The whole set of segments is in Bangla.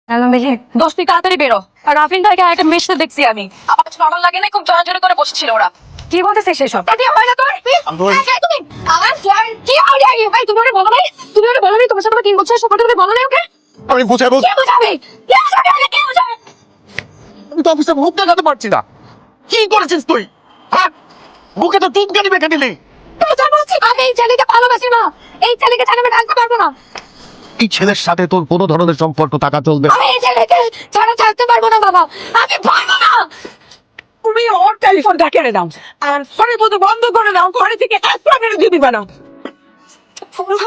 দোষ তুই তাড়াতাড়ি বেরো। আর রাফিন ভাইকে একটা মেশতে দেখছি আমি, আমার কাছে নরম লাগে না, খুব জড়াজড়ি করে বসছিল ওরা। কি বলতেছে সেসব? তোমার সাথে 3 বছর সম্পর্ক, তুমি বলো না ওকে? আমি বুঝাবো, কে বুঝাবে? কে বুঝাবে? কে বুঝাবে? আমি তো অফিসে মুখ দেখাতে পারছি না। কি করেছিস তুই? হ্যাঁ, বুকে তো টিপকানি বেঁধে দিলি। আমি এই ছেলেকে ভালোবাসি না, এই ছেলেকে ছাড়া আমি থাকতে পারবো না। এই ছেলের সাথে তোর কোনো ধরনের সম্পর্ক টাকা চলবে? আমি এই ছেলেকে ছাড়া থাকতে পারবো না বাবা, আমি পারবো না। তুমি ওর টেলিফোনটা কেড়ে দাও আর ফোনের মতো বন্ধ করে দাও, ঘরে থেকে এক প্রাণের দিয়ে দিবা না।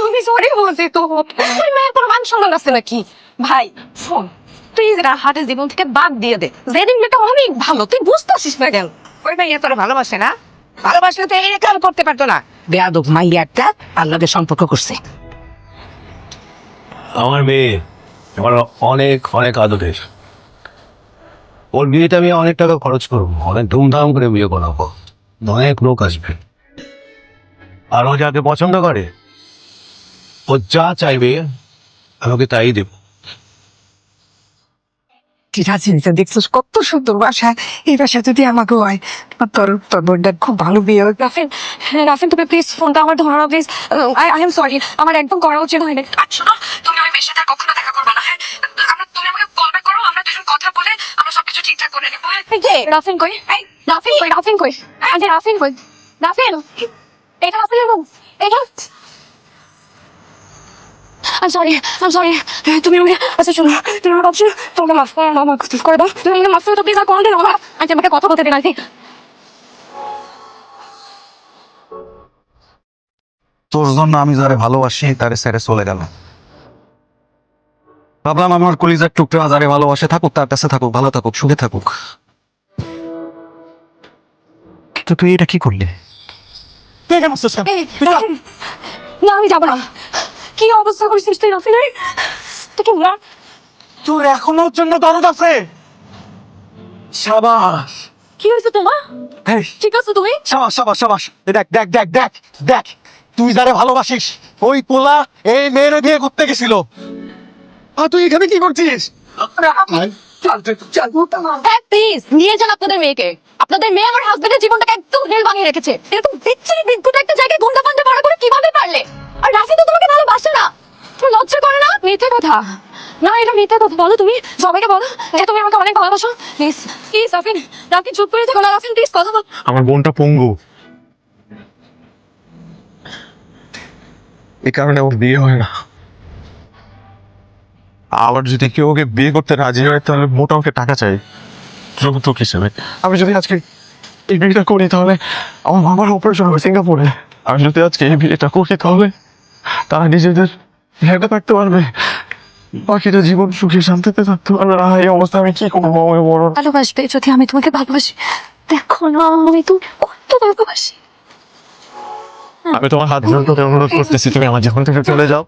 আমি সরি বলছি তো, ওই মেয়ের কোনো মান সম্মান আছে নাকি? ভাই শোন, তুই হাটের জীবন থেকে বাদ দিয়ে দে। যেদিন মেয়েটা অনেক ভালো, তুই বুঝতেছিস না কেন? ওই মাইয়া তোরা ভালোবাসে না, ভালোবাসলে তো এই কাম করতে পারতো না। বেয়াদব মাইয়া একটা আল্লাহকে সম্পর্ক করছে। আমার মেয়ে আমার অনেক অনেক আদরের। ওর বিয়েতে আমি অনেক টাকা খরচ করবো, অনেক ধুমধাম করে বিয়ে করাবো, অনেক লোক আসবে। আর ও যাকে পছন্দ করে, ও যা চাইবে আমাকে তাই দেব। ঠিক আছে, দেখছিস কত সুন্দর বাসা, এই বাসা যদি আমাকে হয়, তোর তোর বোনটার খুব ভালো বিয়ে হবে। রাফিন, রাফিন তুমি প্লিজ ফোনটা আমার ধরো না প্লিজ। আই এম সরি, আমার একদম করা উচিত হয়নি। আচ্ছা তুমি ওই মেয়ের সাথে আর কখনো দেখা করবে না, হ্যাঁ? তুমি আমাকে কল ব্যাক করো, আমরা দুজন কথা বলে আমরা সবকিছু ঠিকঠাক করে নেবো। রাফিন কই? রাফিন কই? রাফিন কই? আরে রাফিন কই? রাফিন, এটা রাফিনের রুম, এটা। I'm sorry. তুমি আমাকে, আচ্ছা শোনো, তুমি আমার কাছে তোমাকে মাফ করে দাও, আমাকে করে দাও। তুমি আমাকে মাফ করে দাও প্লিজ, আর কোনদিন আচ্ছা আমাকে কথা বলতে দিন আছি। তোর জন্য আমি যারে ভালোবাসি তারে ছেড়ে চলে গেল। ভাবলাম আমার কলিজার টুকরা যারে ভালোবাসে থাকুক, তার কাছে থাকুক, ভালো থাকুক, সুখে থাকুক। কিন্তু তুই এটা কি করলি? এই, রাফিন, না আমি যাবো না। কি অবস্থা করছিস তুই রাফিনের? তুই কি না? তোর এখনো জন্য দরদ আছে? সাবাস। কি হয়েছে তোমার? এই, ঠিক আছে তুমি? সাবাস সাবাস সাবাস। দেখ দেখ দেখ দেখ দেখ, তুই যারে ভালোবাসিস ওই পোলা এই মেয়ের বিয়ে করতে গেছিল, আর তুই এখানে কি করছিস? হ্যাঁ প্লিজ নিয়ে যান আপনাদের মেয়েকে। আপনাদের মেয়ে আমার হাজবেন্ডের জীবনটাকে একদম রেল বানিয়ে রেখেছে। এরকম বিচ্ছিরি বিদ্যুৎ একটা জায়গায় গুন্ডা পান্ডা ভাড়া করে কিভাবে পারলে? আর রাফি তো তোমাকে ভালোবাসে না, তুমি লজ্জা করে না? মিথ্যে কথা, না এটা মিথ্যে কথা। বলো তুমি সবাইকে বলো যে তুমি আমাকে অনেক ভালোবাসো। প্লিজ প্লিজ রাফিন, রাফিন চুপ করে থেকো না, রাফিন প্লিজ কথা বল। আমার বোনটা পঙ্গু, এই কারণে ওর বিয়ে হয় না। আবার যদি কেউ ওকে বিয়ে করতে রাজি হয় তাহলে মোটা ওকে টাকা চাই যৌতুক হিসেবে। আমি যদি আজকে এই বিয়েটা করি তাহলে আমার মামার অপারেশন হবে সিঙ্গাপুরে। আমি যদি আজকে এই বিয়েটা করি তাহলে তারা নিজেদের ভেবে থাকতে পারবে, বাকিটা জীবন সুখে শান্তিতে থাকতে পারবে। না এই অবস্থা আমি কি করবো? আমি বড় ভালোবাসবে যদি আমি তোমাকে ভালোবাসি, দেখো না আমি তুমি কত ভালোবাসি। আমি তোমার হাত ধরে অনুরোধ করতেছি, তুমি আমার জীবন থেকে চলে যাও।